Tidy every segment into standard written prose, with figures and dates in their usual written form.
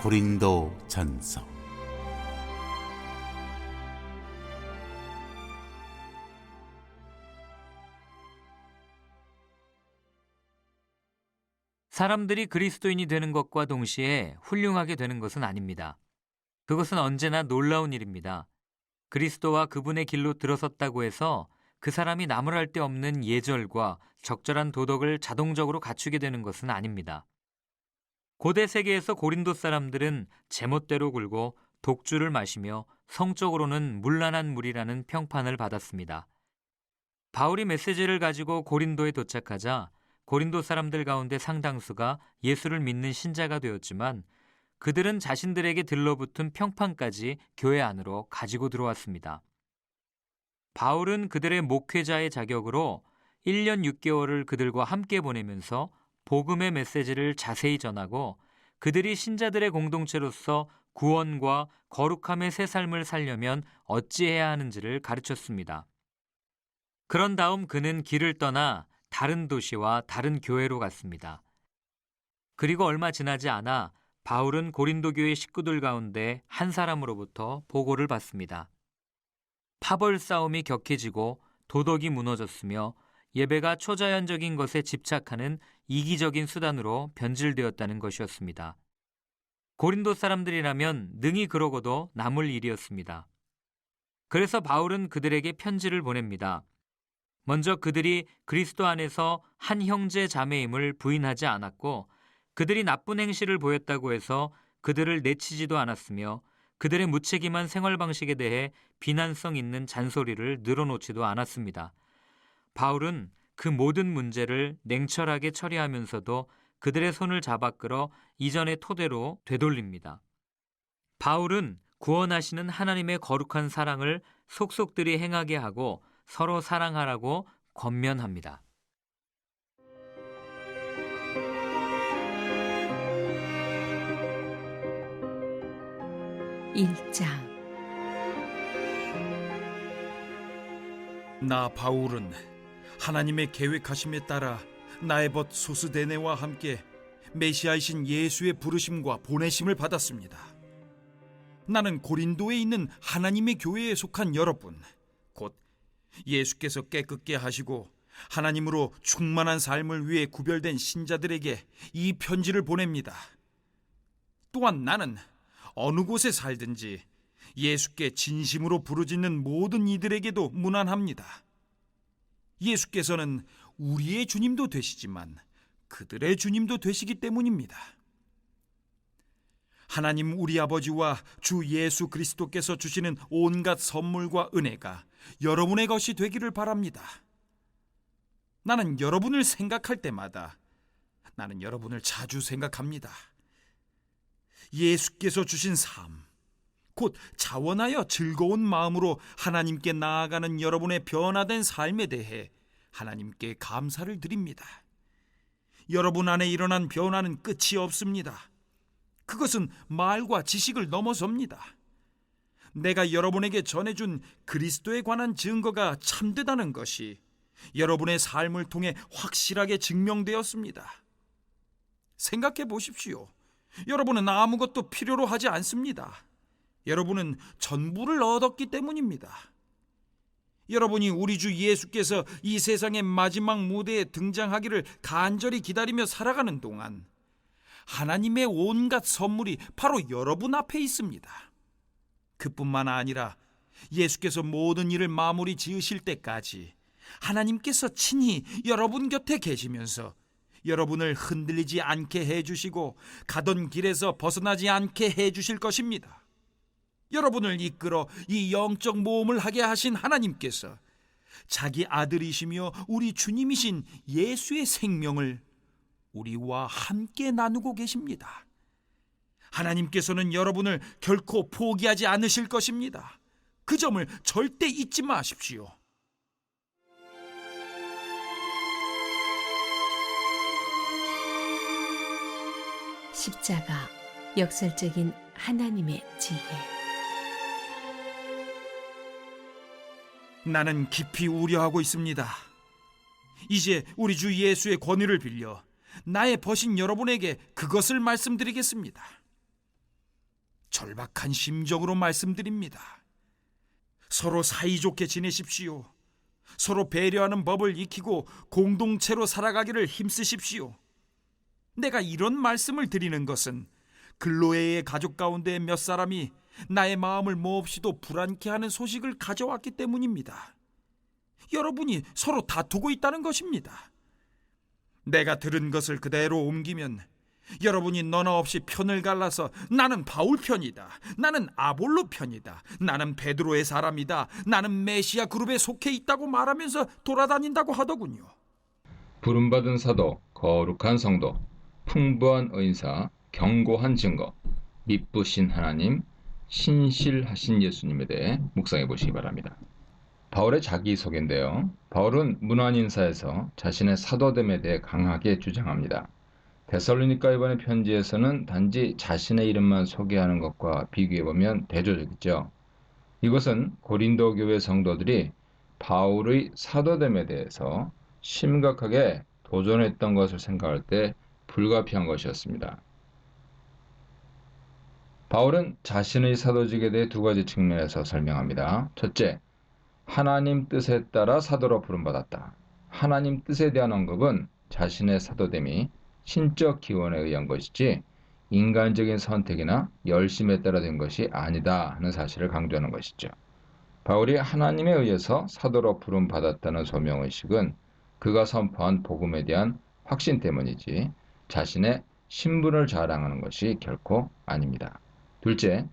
고린도 전서. 사람들이 그리스도인이 되는 것과 동시에 훌륭하게 되는 것은 아닙니다. 그것은 언제나 놀라운 일입니다. 그리스도와 그분의 길로 들어섰다고 해서 그 사람이 나무랄 데 없는 예절과 적절한 도덕을 자동적으로 갖추게 되는 것은 아닙니다. 고대 세계에서 고린도 사람들은 제멋대로 굴고 독주를 마시며 성적으로는 문란한 무리라는 평판을 받았습니다. 바울이 메시지를 가지고 고린도에 도착하자 고린도 사람들 가운데 상당수가 예수를 믿는 신자가 되었지만 그들은 자신들에게 들러붙은 평판까지 교회 안으로 가지고 들어왔습니다. 바울은 그들의 목회자의 자격으로 1년 6개월을 그들과 함께 보내면서 복음의 메시지를 자세히 전하고 그들이 신자들의 공동체로서 구원과 거룩함의 새 삶을 살려면 어찌해야 하는지를 가르쳤습니다. 그런 다음 그는 길을 떠나 다른 도시와 다른 교회로 갔습니다. 그리고 얼마 지나지 않아 바울은 고린도 교회 식구들 가운데 한 사람으로부터 보고를 받습니다. 파벌 싸움이 격해지고 도덕이 무너졌으며 예배가 초자연적인 것에 집착하는 이기적인 수단으로 변질되었다는 것이었습니다. 고린도 사람들이라면 능히 그러고도 남을 일이었습니다. 그래서 바울은 그들에게 편지를 보냅니다. 먼저 그들이 그리스도 안에서 한 형제 자매임을 부인하지 않았고 그들이 나쁜 행실을 보였다고 해서 그들을 내치지도 않았으며 그들의 무책임한 생활 방식에 대해 비난성 있는 잔소리를 늘어놓지도 않았습니다. 바울은 그 모든 문제를 냉철하게 처리하면서도 그들의 손을 잡아 끌어 이전의 토대로 되돌립니다. 바울은 구원하시는 하나님의 거룩한 사랑을 속속들이 행하게 하고 서로 사랑하라고 권면합니다. 일장. 나 바울은 하나님의 계획하심에 따라 나의 벗 소스데네와 함께 메시아이신 예수의 부르심과 보내심을 받았습니다. 나는 고린도에 있는 하나님의 교회에 속한 여러분, 곧 예수께서 깨끗게 하시고 하나님으로 충만한 삶을 위해 구별된 신자들에게 이 편지를 보냅니다. 또한 나는 어느 곳에 살든지 예수께 진심으로 부르짖는 모든 이들에게도 문안합니다. 예수께서는 우리의 주님도 되시지만 그들의 주님도 되시기 때문입니다. 하나님 우리 아버지와 주 예수 그리스도께서 주시는 온갖 선물과 은혜가 여러분의 것이 되기를 바랍니다. 나는 여러분을 생각할 때마다 나는 여러분을 자주 생각합니다. 예수께서 주신 삶, 곧 자원하여 즐거운 마음으로 하나님께 나아가는 여러분의 변화된 삶에 대해 하나님께 감사를 드립니다. 여러분 안에 일어난 변화는 끝이 없습니다. 그것은 말과 지식을 넘어섭니다. 내가 여러분에게 전해준 그리스도에 관한 증거가 참되다는 것이 여러분의 삶을 통해 확실하게 증명되었습니다. 생각해 보십시오. 여러분은 아무것도 필요로 하지 않습니다. 여러분은 전부를 얻었기 때문입니다. 여러분이 우리 주 예수께서 이 세상의 마지막 무대에 등장하기를 간절히 기다리며 살아가는 동안 하나님의 온갖 선물이 바로 여러분 앞에 있습니다. 그뿐만 아니라 예수께서 모든 일을 마무리 지으실 때까지 하나님께서 친히 여러분 곁에 계시면서 여러분을 흔들리지 않게 해주시고 가던 길에서 벗어나지 않게 해주실 것입니다. 여러분을 이끌어 이 영적 모험을 하게 하신 하나님께서 자기 아들이시며 우리 주님이신 예수의 생명을 우리와 함께 나누고 계십니다. 하나님께서는 여러분을 결코 포기하지 않으실 것입니다. 그 점을 절대 잊지 마십시오. 십자가, 역설적인 하나님의 지혜. 나는 깊이 우려하고 있습니다. 이제 우리 주 예수의 권위를 빌려 나의 벗인 여러분에게 그것을 말씀드리겠습니다. 절박한 심정으로 말씀드립니다. 서로 사이좋게 지내십시오. 서로 배려하는 법을 익히고 공동체로 살아가기를 힘쓰십시오. 내가 이런 말씀을 드리는 것은 글로에의 가족 가운데 몇 사람이 나의 마음을 몹시도 불안케 하는 소식을 가져왔기 때문입니다. 여러분이 서로 다투고 있다는 것입니다. 내가 들은 것을 그대로 옮기면 여러분이 너나 없이 편을 갈라서 나는 바울 편이다, 나는 아볼로 편이다, 나는 베드로의 사람이다, 나는 메시아 그룹에 속해 있다고 말하면서 돌아다닌다고 하더군요. 부름받은 사도, 거룩한 성도, 풍부한 의사, 견고한 증거, 미쁘신 하나님, 신실하신 예수님에 대해 묵상해 보시기 바랍니다. 바울의 자기소개인데요. 바울은 문안인사에서 자신의 사도됨에 대해 강하게 주장합니다. 데살로니가 이번의 편지에서는 단지 자신의 이름만 소개하는 것과 비교해보면 대조적이죠. 이것은 고린도 교회 성도들이 바울의 사도됨에 대해서 심각하게 도전했던 것을 생각할 때 불가피한 것이었습니다. 바울은 자신의 사도직에 대해 두 가지 측면에서 설명합니다. 첫째, 하나님 뜻에 따라 사도로 부름받았다. 하나님 뜻에 대한 언급은 자신의 사도됨이 신적 기원에 의한 것이지 인간적인 선택이나 열심에 따라 된 것이 아니다 하는 사실을 강조하는 것이죠. 바울이 하나님에 의해서 사도로 부름받았다는 소명의식은 그가 선포한 복음에 대한 확신 때문이지 자신의 신분을 자랑하는 것이 결코 아닙니다. 둘째,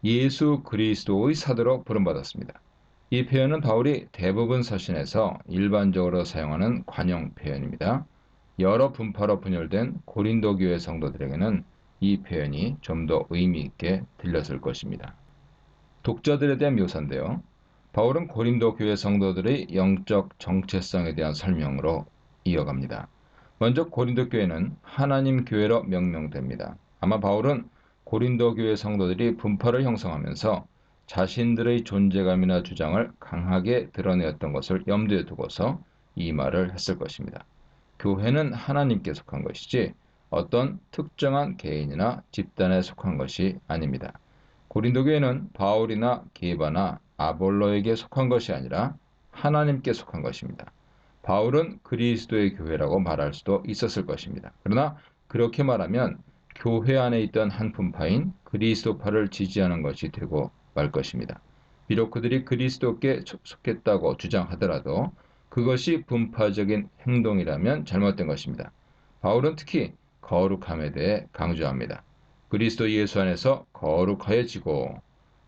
예수 그리스도의 사도로 부름받았습니다. 이 표현은 바울이 대부분 서신에서 일반적으로 사용하는 관용 표현입니다. 여러 분파로 분열된 고린도 교회 성도들에게는 이 표현이 좀 더 의미 있게 들렸을 것입니다. 독자들에 대한 묘사인데요. 바울은 고린도 교회 성도들의 영적 정체성에 대한 설명으로 이어갑니다. 먼저 고린도 교회는 하나님 교회로 명명됩니다. 아마 바울은 고린도 교회 성도들이 분파를 형성하면서 자신들의 존재감이나 주장을 강하게 드러내었던 것을 염두에 두고서 이 말을 했을 것입니다. 교회는 하나님께 속한 것이지 어떤 특정한 개인이나 집단에 속한 것이 아닙니다. 고린도 교회는 바울이나 게바나 아볼로에게 속한 것이 아니라 하나님께 속한 것입니다. 바울은 그리스도의 교회라고 말할 수도 있었을 것입니다. 그러나 그렇게 말하면 교회 안에 있던 한 분파인 그리스도파를 지지하는 것이 되고 말 것입니다. 비록 그들이 그리스도께 속했다고 주장하더라도 그것이 분파적인 행동이라면 잘못된 것입니다. 바울은 특히 거룩함에 대해 강조합니다. 그리스도 예수 안에서 거룩하여지고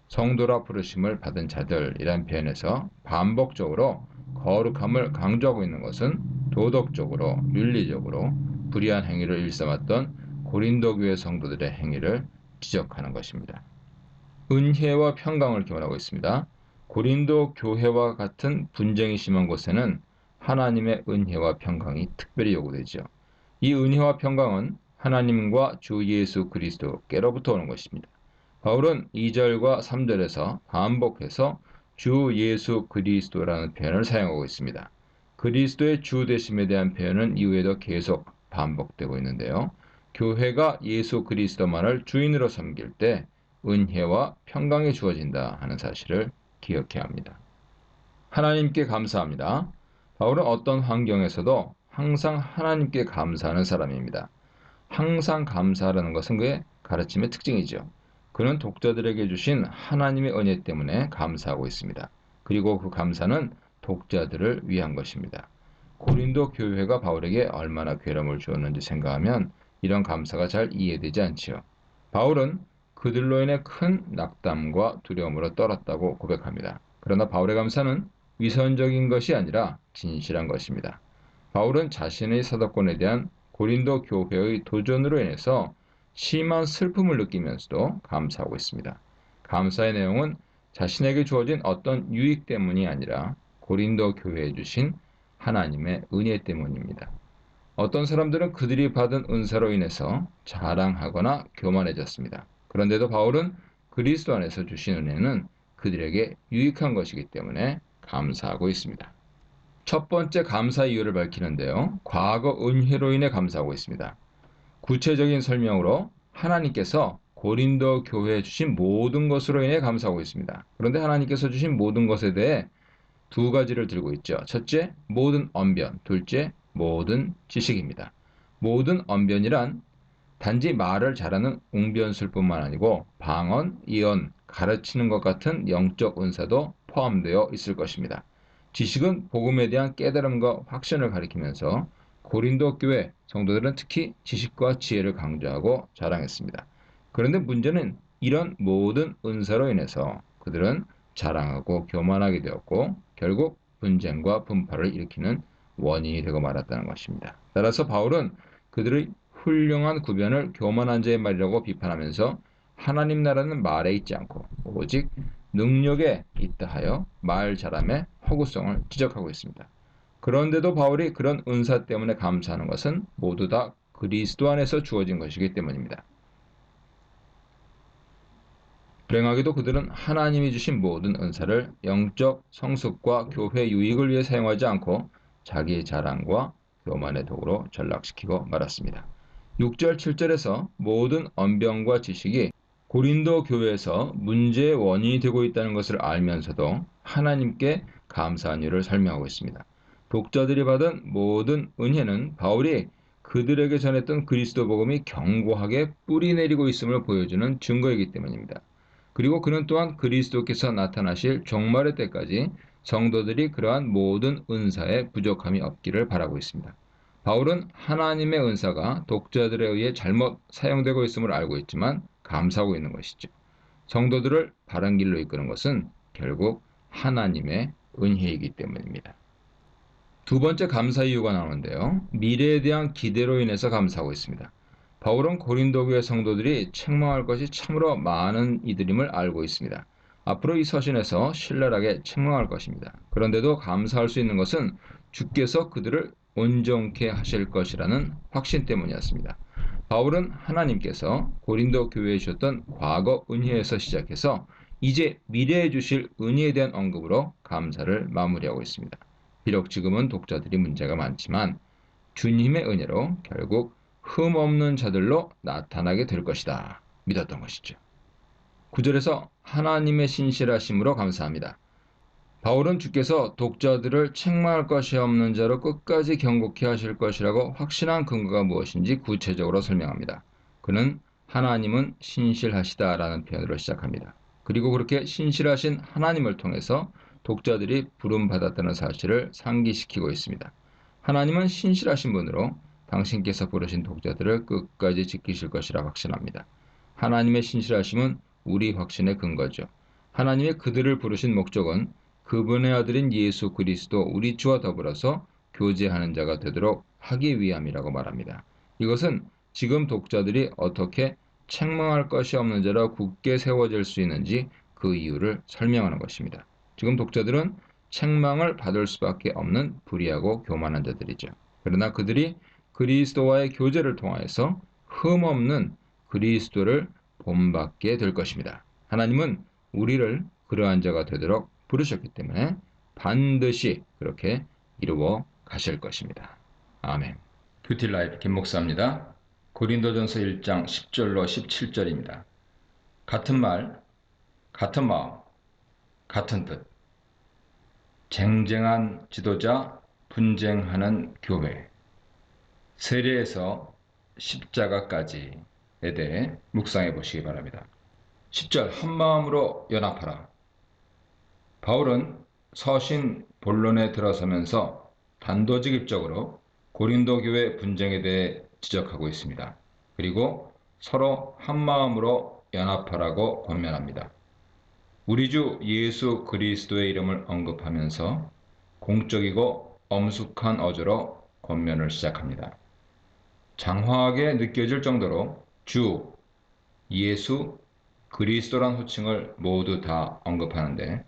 성도라 부르심을 받은 자들이란 표현에서 반복적으로 거룩함을 강조하고 있는 것은 도덕적으로, 윤리적으로 불의한 행위를 일삼았던 고린도 교회 성도들의 행위를 지적하는 것입니다. 은혜와 평강을 기원하고 있습니다. 고린도 교회와 같은 분쟁이 심한 곳에는 하나님의 은혜와 평강이 특별히 요구되죠. 이 은혜와 평강은 하나님과 주 예수 그리스도께로부터 오는 것입니다. 바울은 2절과 3절에서 반복해서 주 예수 그리스도라는 표현을 사용하고 있습니다. 그리스도의 주 되심에 대한 표현은 이후에도 계속 반복되고 있는데요. 교회가 예수 그리스도만을 주인으로 섬길 때 은혜와 평강이 주어진다 하는 사실을 기억해야 합니다. 하나님께 감사합니다. 바울은 어떤 환경에서도 항상 하나님께 감사하는 사람입니다. 항상 감사하라는 것은 그의 가르침의 특징이죠. 그는 독자들에게 주신 하나님의 은혜 때문에 감사하고 있습니다. 그리고 그 감사는 독자들을 위한 것입니다. 고린도 교회가 바울에게 얼마나 괴로움을 주었는지 생각하면 이런 감사가 잘 이해되지 않지요. 바울은 그들로 인해 큰 낙담과 두려움으로 떨었다고 고백합니다. 그러나 바울의 감사는 위선적인 것이 아니라 진실한 것입니다. 바울은 자신의 사도권에 대한 고린도 교회의 도전으로 인해서 심한 슬픔을 느끼면서도 감사하고 있습니다. 감사의 내용은 자신에게 주어진 어떤 유익 때문이 아니라 고린도 교회에 주신 하나님의 은혜 때문입니다. 어떤 사람들은 그들이 받은 은사로 인해서 자랑하거나 교만해졌습니다. 그런데도 바울은 그리스도 안에서 주신 은혜는 그들에게 유익한 것이기 때문에 감사하고 있습니다. 첫 번째 감사 이유를 밝히는데요. 과거 은혜로 인해 감사하고 있습니다. 구체적인 설명으로 하나님께서 고린도 교회에 주신 모든 것으로 인해 감사하고 있습니다. 그런데 하나님께서 주신 모든 것에 대해 두 가지를 들고 있죠. 첫째, 모든 언변. 둘째, 모든 지식입니다. 모든 언변이란 단지 말을 잘하는 웅변술뿐만 아니고 방언, 예언, 가르치는 것 같은 영적 은사도 포함되어 있을 것입니다. 지식은 복음에 대한 깨달음과 확신을 가리키면서 고린도 교회 성도들은 특히 지식과 지혜를 강조하고 자랑했습니다. 그런데 문제는 이런 모든 은사로 인해서 그들은 자랑하고 교만하게 되었고 결국 분쟁과 분파를 일으키는 원인이 되고 말았다는 것입니다. 따라서 바울은 그들의 훌륭한 구변을 교만한 자의 말이라고 비판하면서 하나님 나라는 말에 있지 않고 오직 능력에 있다 하여 말 잘함의 허구성을 지적하고 있습니다. 그런데도 바울이 그런 은사 때문에 감사하는 것은 모두 다 그리스도 안에서 주어진 것이기 때문입니다. 불행하게도 그들은 하나님이 주신 모든 은사를 영적 성숙과 교회 유익을 위해 사용하지 않고 자기의 자랑과 교만의 도구로 전락시키고 말았습니다. 6절, 7절에서 모든 언변과 지식이 고린도 교회에서 문제의 원인이 되고 있다는 것을 알면서도 하나님께 감사한 이유를 설명하고 있습니다. 독자들이 받은 모든 은혜는 바울이 그들에게 전했던 그리스도 복음이 견고하게 뿌리 내리고 있음을 보여주는 증거이기 때문입니다. 그리고 그는 또한 그리스도께서 나타나실 종말의 때까지 성도들이 그러한 모든 은사에 부족함이 없기를 바라고 있습니다. 바울은 하나님의 은사가 독자들에 의해 잘못 사용되고 있음을 알고 있지만 감사하고 있는 것이죠. 성도들을 바른 길로 이끄는 것은 결국 하나님의 은혜이기 때문입니다. 두 번째 감사 이유가 나오는데요. 미래에 대한 기대로 인해서 감사하고 있습니다. 바울은 고린도 교회 성도들이 책망할 것이 참으로 많은 이들임을 알고 있습니다. 앞으로 이 서신에서 신랄하게 책망할 것입니다. 그런데도 감사할 수 있는 것은 주께서 그들을 온전케 하실 것이라는 확신 때문이었습니다. 바울은 하나님께서 고린도 교회에 주셨던 과거 은혜에서 시작해서 이제 미래에 주실 은혜에 대한 언급으로 감사를 마무리하고 있습니다. 비록 지금은 독자들이 문제가 많지만 주님의 은혜로 결국 흠없는 자들로 나타나게 될 것이다. 믿었던 것이죠. 9절에서 하나님의 신실하심으로 감사합니다. 바울은 주께서 독자들을 책망할 것이 없는 자로 끝까지 경고케 하실 것이라고 확신한 근거가 무엇인지 구체적으로 설명합니다. 그는 하나님은 신실하시다라는 표현으로 시작합니다. 그리고 그렇게 신실하신 하나님을 통해서 독자들이 부름받았다는 사실을 상기시키고 있습니다. 하나님은 신실하신 분으로 당신께서 부르신 독자들을 끝까지 지키실 것이라 확신합니다. 하나님의 신실하심은 우리 확신의 근거죠. 하나님이 그들을 부르신 목적은 그분의 아들인 예수 그리스도 우리 주와 더불어서 교제하는 자가 되도록 하기 위함이라고 말합니다. 이것은 지금 독자들이 어떻게 책망할 것이 없는 자라 굳게 세워질 수 있는지 그 이유를 설명하는 것입니다. 지금 독자들은 책망을 받을 수밖에 없는 불의하고 교만한 자들이죠. 그러나 그들이 그리스도와의 교제를 통하여서 흠없는 그리스도를 본받게 될 것입니다. 하나님은 우리를 그러한 자가 되도록 부르셨기 때문에 반드시 그렇게 이루어 가실 것입니다. 아멘. 큐티라이프 김목사입니다. 고린도전서 1장 10절로 17절입니다. 같은 말, 같은 마음, 같은 뜻. 쟁쟁한 지도자, 분쟁하는 교회. 세례에서 십자가까지에 대해 묵상해 보시기 바랍니다. 10절 한마음으로 연합하라. 바울은 서신 본론에 들어서면서 단도직입적으로 고린도 교회 분쟁에 대해 지적하고 있습니다. 그리고 서로 한마음으로 연합하라고 권면합니다. 우리 주 예수 그리스도의 이름을 언급하면서 공적이고 엄숙한 어조로 권면을 시작합니다. 장황하게 느껴질 정도로 주, 예수, 그리스도란 호칭을 모두 다 언급하는데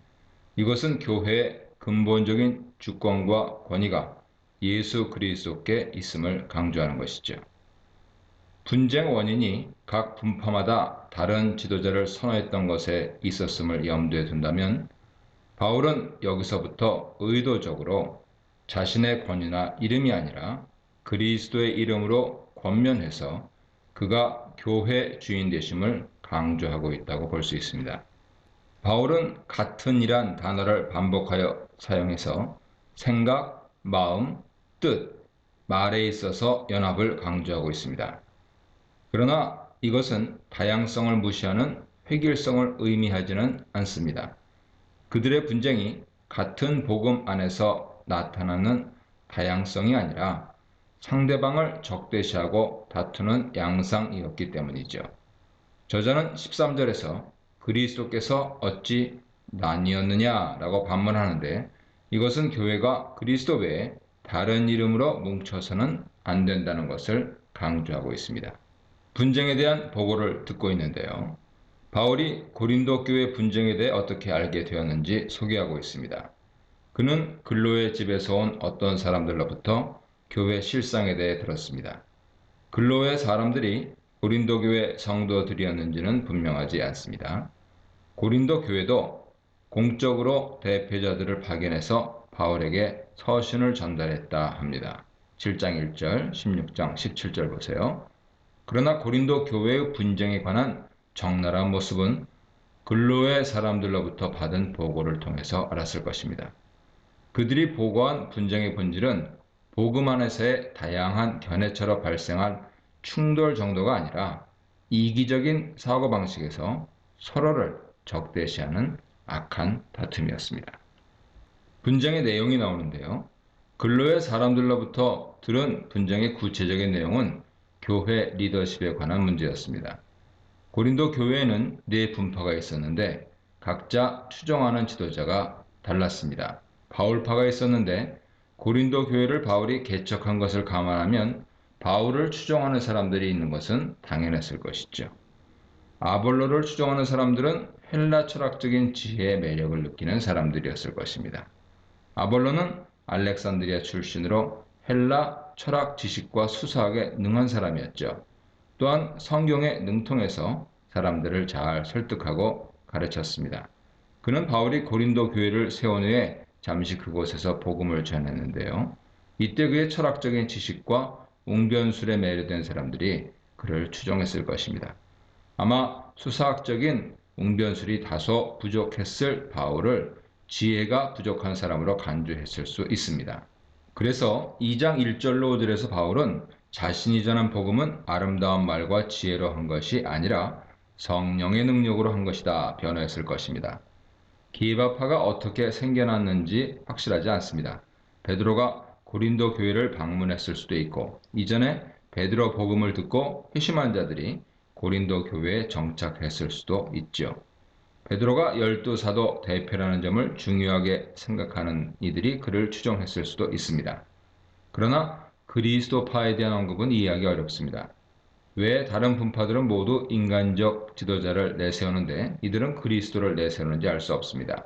이것은 교회의 근본적인 주권과 권위가 예수 그리스도께 있음을 강조하는 것이죠. 분쟁 원인이 각 분파마다 다른 지도자를 선호했던 것에 있었음을 염두에 둔다면 바울은 여기서부터 의도적으로 자신의 권위나 이름이 아니라 그리스도의 이름으로 권면해서 그가 교회 주인 되심을 강조하고 있다고 볼 수 있습니다. 바울은 같은이란 단어를 반복하여 사용해서 생각, 마음, 뜻, 말에 있어서 연합을 강조하고 있습니다. 그러나 이것은 다양성을 무시하는 획일성을 의미하지는 않습니다. 그들의 분쟁이 같은 복음 안에서 나타나는 다양성이 아니라 상대방을 적대시하고 다투는 양상이었기 때문이죠. 저자는 13절에서 그리스도께서 어찌 나뉘었느냐라고 반문하는데 이것은 교회가 그리스도 외에 다른 이름으로 뭉쳐서는 안 된다는 것을 강조하고 있습니다. 분쟁에 대한 보고를 듣고 있는데요. 바울이 고린도 교회 분쟁에 대해 어떻게 알게 되었는지 소개하고 있습니다. 그는 글로의 집에서 온 어떤 사람들로부터 교회 실상에 대해 들었습니다. 글로의 사람들이 고린도 교회 성도들이었는지는 분명하지 않습니다. 고린도 교회도 공적으로 대표자들을 파견해서 바울에게 서신을 전달했다 합니다. 7장 1절, 16장 17절 보세요. 그러나 고린도 교회의 분쟁에 관한 적나라한 모습은 글로의 사람들로부터 받은 보고를 통해서 알았을 것입니다. 그들이 보고한 분쟁의 본질은 복음 안에서의 다양한 견해처럼 발생한 충돌 정도가 아니라 이기적인 사고방식에서 서로를 적대시하는 악한 다툼이었습니다. 분쟁의 내용이 나오는데요. 근로의 사람들로부터 들은 분쟁의 구체적인 내용은 교회 리더십에 관한 문제였습니다. 고린도 교회에는 4분파가 있었는데 각자 추종하는 지도자가 달랐습니다. 바울파가 있었는데 고린도 교회를 바울이 개척한 것을 감안하면 바울을 추종하는 사람들이 있는 것은 당연했을 것이죠. 아볼로를 추종하는 사람들은 헬라 철학적인 지혜의 매력을 느끼는 사람들이었을 것입니다. 아볼로는 알렉산드리아 출신으로 헬라 철학 지식과 수사학에 능한 사람이었죠. 또한 성경에 능통해서 사람들을 잘 설득하고 가르쳤습니다. 그는 바울이 고린도 교회를 세운 후에 잠시 그곳에서 복음을 전했는데요. 이때 그의 철학적인 지식과 웅변술에 매료된 사람들이 그를 추종했을 것입니다. 아마 수사학적인 웅변술이 다소 부족했을 바울을 지혜가 부족한 사람으로 간주했을 수 있습니다. 그래서 2장 1절로 5절에서 바울은 자신이 전한 복음은 아름다운 말과 지혜로 한 것이 아니라 성령의 능력으로 한 것이다 변호했을 것입니다. 기바파가 어떻게 생겨났는지 확실하지 않습니다. 베드로가 고린도 교회를 방문했을 수도 있고 이전에 베드로 복음을 듣고 회심한 자들이 고린도 교회에 정착했을 수도 있죠. 베드로가 12사도 대표라는 점을 중요하게 생각하는 이들이 그를 추종했을 수도 있습니다. 그러나 그리스도파에 대한 언급은 이해하기 어렵습니다. 왜 다른 분파들은 모두 인간적 지도자를 내세우는데 이들은 그리스도를 내세우는지 알 수 없습니다.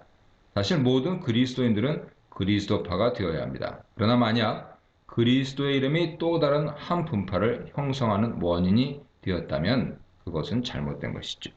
사실 모든 그리스도인들은 그리스도파가 되어야 합니다. 그러나 만약 그리스도의 이름이 또 다른 한 분파를 형성하는 원인이 되었다면 그것은 잘못된 것이죠.